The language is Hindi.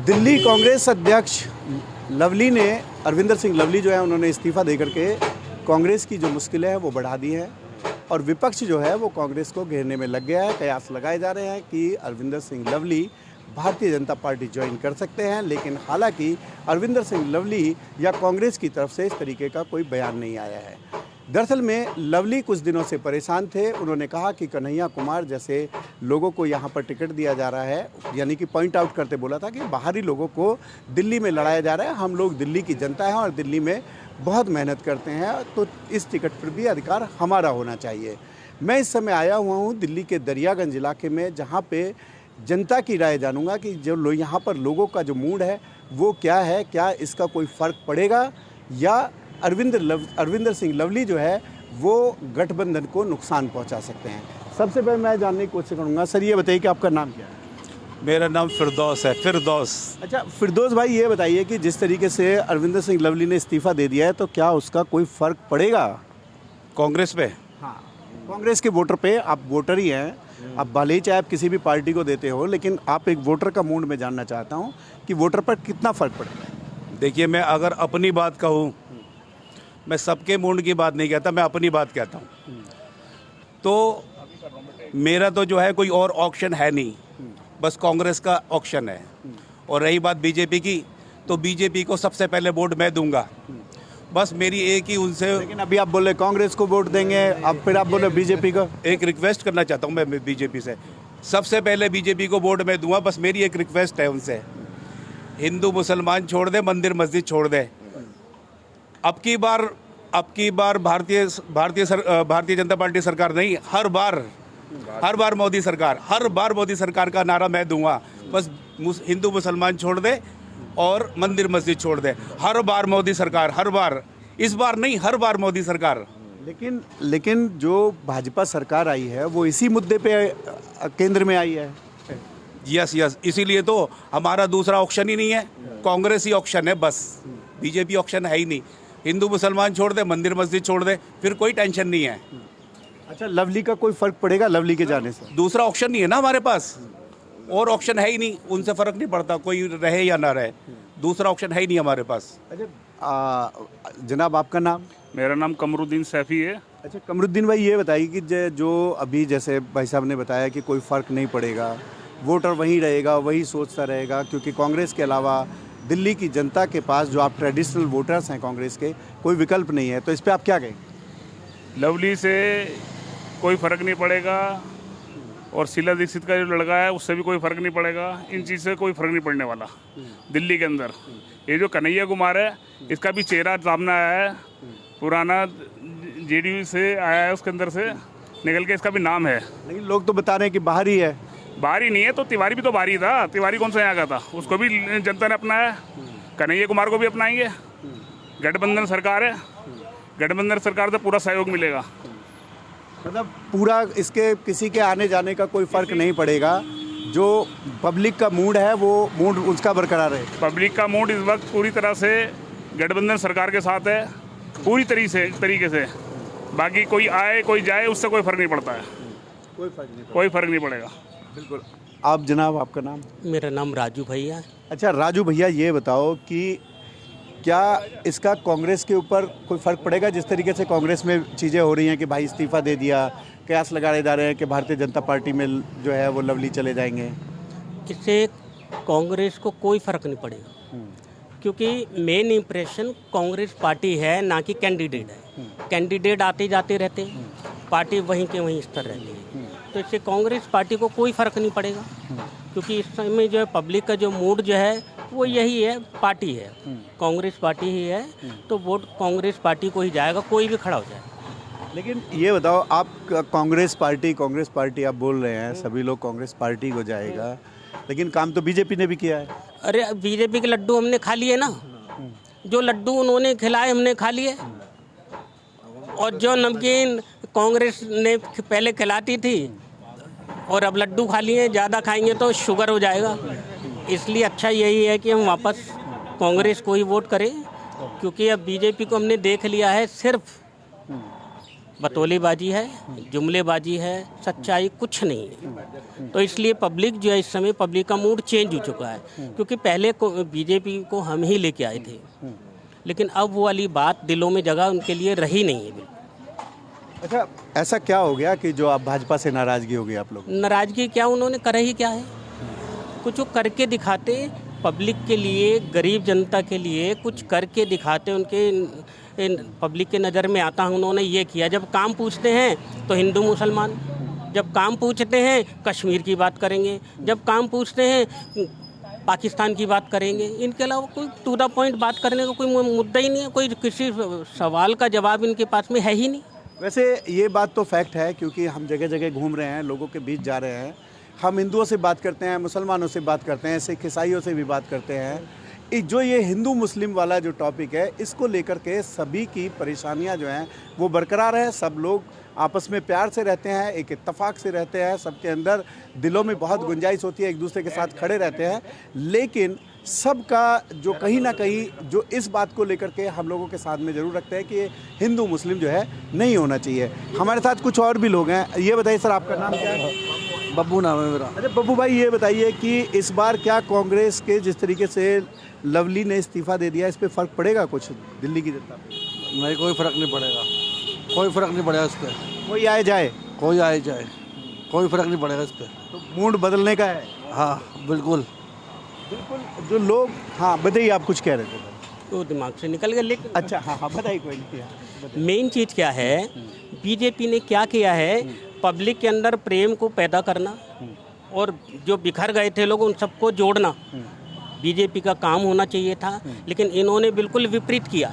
दिल्ली कांग्रेस अध्यक्ष लवली ने अरविंदर सिंह लवली जो है उन्होंने इस्तीफा देकर के कांग्रेस की जो मुश्किलें हैं वो बढ़ा दी हैं और विपक्ष जो है वो कांग्रेस को घेरने में लग गया है। कयास लगाए जा रहे हैं कि अरविंदर सिंह लवली भारतीय जनता पार्टी ज्वाइन कर सकते हैं, लेकिन हालांकि अरविंदर सिंह लवली या कांग्रेस की तरफ से इस तरीके का कोई बयान नहीं आया है। दरअसल में लवली कुछ दिनों से परेशान थे। उन्होंने कहा कि कन्हैया कुमार जैसे लोगों को यहाँ पर टिकट दिया जा रहा है, यानी कि पॉइंट आउट करते बोला था कि बाहरी लोगों को दिल्ली में लड़ाया जा रहा है, हम लोग दिल्ली की जनता है और दिल्ली में बहुत मेहनत करते हैं, तो इस टिकट पर भी अधिकार हमारा होना चाहिए। मैं इस समय आया हुआ हूँ दिल्ली के दरियागंज इलाके में, जहाँ पे जनता की राय जानूंगा कि जो यहाँ पर लोगों का जो मूड है वो क्या है, क्या इसका कोई फ़र्क पड़ेगा या अरविंदर सिंह लवली जो है वो गठबंधन को नुकसान पहुंचा सकते हैं। सबसे पहले मैं जानने की कोशिश करूंगा, सर ये बताइए कि आपका नाम क्या है? मेरा नाम फिरदौस है। फिरदौस। अच्छा फिरदौस भाई, ये बताइए कि जिस तरीके से अरविंदर सिंह लवली ने इस्तीफा दे दिया है तो क्या उसका कोई फ़र्क पड़ेगा कांग्रेस पे? हाँ, कांग्रेस के वोटर पे। आप वोटर ही हैं, अब भले ही चाहे आप किसी भी पार्टी को देते हो, लेकिन आप एक वोटर का मूड में जानना चाहता हूँ कि वोटर पर कितना फ़र्क पड़ेगा। देखिए, मैं अगर अपनी बात कहूँ, मैं सबके मूड की बात नहीं कहता, मैं अपनी बात कहता हूँ। तो मेरा तो जो है कोई और ऑप्शन है नहीं, बस कांग्रेस का ऑप्शन है। और रही बात बीजेपी की, तो बीजेपी को सबसे पहले वोट मैं दूंगा। बस मेरी एक ही उनसे, लेकिन अभी आप बोले कांग्रेस को वोट देंगे, अब फिर आप बोले बीजेपी को। एक रिक्वेस्ट करना चाहता हूँ मैं बीजेपी से, सबसे पहले बीजेपी को वोट मैं दूंगा। बस मेरी एक रिक्वेस्ट है उनसे, हिंदू मुसलमान छोड़ दे, मंदिर मस्जिद छोड़ दे। अब की बार भारतीय जनता पार्टी सरकार नहीं, हर बार मोदी सरकार का नारा मैं दूंगा। बस हिंदू मुसलमान छोड़ दे और मंदिर मस्जिद छोड़ दे। हर बार मोदी सरकार, हर बार, इस बार नहीं, हर बार मोदी सरकार। लेकिन जो भाजपा सरकार आई है वो इसी मुद्दे पे केंद्र में आई है। यस, इसीलिए तो हमारा दूसरा ऑप्शन ही नहीं है, कांग्रेस ही ऑप्शन है बस। बीजेपी ऑप्शन है ही नहीं। हिंदू मुसलमान छोड़ दे, मंदिर मस्जिद छोड़ दे, फिर कोई टेंशन नहीं है। अच्छा, लवली का कोई फर्क पड़ेगा लवली के जाने से? दूसरा ऑप्शन नहीं है ना हमारे पास, और ऑप्शन है ही नहीं, उनसे फर्क नहीं पड़ता कोई रहे या ना रहे, दूसरा ऑप्शन है ही नहीं हमारे पास। अच्छा जनाब, आपका नाम? मेरा नाम कमरुद्दीन सैफी है। अच्छा कमरुद्दीन भाई, ये बताइए कि जो अभी जैसे भाई साहब ने बताया कि कोई फ़र्क नहीं पड़ेगा, वोटर वहीं रहेगा, वही सोचता रहेगा, क्योंकि कांग्रेस के अलावा दिल्ली की जनता के पास जो आप ट्रेडिशनल वोटर्स हैं कांग्रेस के, कोई विकल्प नहीं है, तो इस पर आप क्या कहेंगे? लवली से कोई फ़र्क नहीं पड़ेगा और शीला दीक्षित का जो लड़का है उससे भी कोई फ़र्क नहीं पड़ेगा। इन चीज़ से कोई फ़र्क नहीं पड़ने वाला दिल्ली के अंदर। ये जो कन्हैया कुमार है, इसका भी चेहरा सामने आया है, पुराना जेडीयू से आया है, उसके अंदर से निकल के इसका भी नाम है। लेकिन लोग तो बता रहे हैं कि बाहर ही है। बाहरी नहीं है तो तिवारी भी तो बाहरी था। तिवारी कौन सा यहाँ का था? उसको भी जनता ने अपनाया। कन्हैया कुमार को भी अपनाएंगे। गठबंधन सरकार है, गठबंधन सरकार से पूरा सहयोग मिलेगा। मतलब पूरा इसके किसी के आने जाने का कोई फ़र्क नहीं पड़ेगा, जो पब्लिक का मूड है वो मूड उसका बरकरार है। पब्लिक का मूड इस वक्त पूरी तरह से गठबंधन सरकार के साथ है, पूरी तरीके से। बाकी कोई आए कोई जाए उससे कोई फ़र्क नहीं पड़ता है, कोई फ़र्क नहीं पड़ेगा। बिल्कुल। आप जनाब, आपका नाम? मेरा नाम राजू भैया। अच्छा राजू भैया, ये बताओ कि क्या इसका कांग्रेस के ऊपर कोई फ़र्क पड़ेगा? जिस तरीके से कांग्रेस में चीज़ें हो रही हैं कि भाई इस्तीफा दे दिया, कयास लगाए जा रहे हैं कि भारतीय जनता पार्टी में जो है वो लवली चले जाएंगे। इससे कांग्रेस को कोई फ़र्क नहीं पड़ेगा, क्योंकि मेन इम्प्रेशन कांग्रेस पार्टी है, ना कि कैंडिडेट है। कैंडिडेट आते जाते रहते हैं, पार्टी वहीं के वहीं स्तर रहती है। तो इससे कांग्रेस पार्टी को कोई फ़र्क नहीं पड़ेगा, क्योंकि इस समय जो है पब्लिक का जो मूड जो है वो यही है, पार्टी है, कांग्रेस पार्टी ही है, तो वोट कांग्रेस पार्टी को ही जाएगा, कोई भी खड़ा हो जाए। लेकिन ये बताओ, आप कांग्रेस पार्टी आप बोल रहे हैं, सभी लोग कांग्रेस पार्टी को जाएगा, लेकिन काम तो बीजेपी ने भी किया है। अरे बीजेपी के लड्डू हमने खा लिए ना, जो लड्डू उन्होंने खिलाए हमने खा लिए, और जो नमकीन कांग्रेस ने पहले खिलाती थी और अब लड्डू खा लिए, ज़्यादा खाएंगे तो शुगर हो जाएगा। इसलिए अच्छा यही है कि हम वापस कांग्रेस को ही वोट करें, क्योंकि अब बीजेपी को हमने देख लिया है, सिर्फ बतौलेबाजी है, जुमलेबाजी है, सच्चाई कुछ नहीं है। तो इसलिए पब्लिक जो है, इस समय पब्लिक का मूड चेंज हो चुका है, क्योंकि पहले को बीजेपी को हम ही लेके आए थे, लेकिन अब वो वाली बात दिलों में जगह उनके लिए रही नहीं है बिल्कुल। अच्छा, ऐसा क्या हो गया कि जो आप भाजपा से नाराजगी हो गई आप लोग? नाराजगी क्या, उन्होंने करा ही क्या है? कुछ वो करके दिखाते, पब्लिक के लिए, गरीब जनता के लिए कुछ करके दिखाते। उनके पब्लिक के नज़र में आता है उन्होंने ये किया। जब काम पूछते हैं तो हिंदू मुसलमान, जब काम पूछते हैं कश्मीर की बात करेंगे, जब काम पूछते हैं पाकिस्तान की बात करेंगे। इनके अलावा कोई टू द पॉइंट बात करने का कोई मुद्दा ही नहीं है, कोई किसी सवाल का जवाब इनके पास में है ही नहीं। वैसे ये बात तो फैक्ट है, क्योंकि हम जगह जगह घूम रहे हैं, लोगों के बीच जा रहे हैं, हम हिंदुओं से बात करते हैं, मुसलमानों से बात करते हैं, सिख ईसाइयों से भी बात करते हैं। जो ये हिंदू मुस्लिम वाला जो टॉपिक है, इसको लेकर के सभी की परेशानियां जो हैं वो बरकरार है। सब लोग आपस में प्यार से रहते हैं, एक इत्तेफाक से रहते हैं, सबके अंदर दिलों में बहुत गुंजाइश होती है, एक दूसरे के साथ खड़े रहते हैं। लेकिन सबका जो कहीं ना कहीं जो इस बात को लेकर के हम लोगों के साथ में ज़रूर रखते हैं कि ये हिंदू मुस्लिम जो है नहीं होना चाहिए। हमारे साथ कुछ और भी लोग हैं। ये बताइए सर, आपका नाम क्या है? बब्बू नाम है मेरा। अरे बब्बू भाई, ये बताइए कि इस बार क्या कांग्रेस के जिस तरीके से लवली ने इस्तीफा दे दिया, इस पे फ़र्क पड़ेगा कुछ दिल्ली की जनता पे? नहीं, कोई फ़र्क नहीं पड़ेगा, कोई फ़र्क नहीं पड़ेगा इस पर। कोई आए जाए, कोई आए जाए, कोई फ़र्क नहीं पड़ेगा इस पर। तो मूड बदलने का है? हाँ बिल्कुल बिल्कुल। जो लोग, हाँ बताइए, आप कुछ कह रहे थे? तो दिमाग से निकल गया। लेकिन अच्छा, हाँ बताइए, कोई नहीं। मेन चीज़ क्या है, बीजेपी ने क्या किया है, पब्लिक के अंदर प्रेम को पैदा करना और जो बिखर गए थे लोग उन सबको जोड़ना बीजेपी का काम होना चाहिए था, लेकिन इन्होंने बिल्कुल विपरीत किया।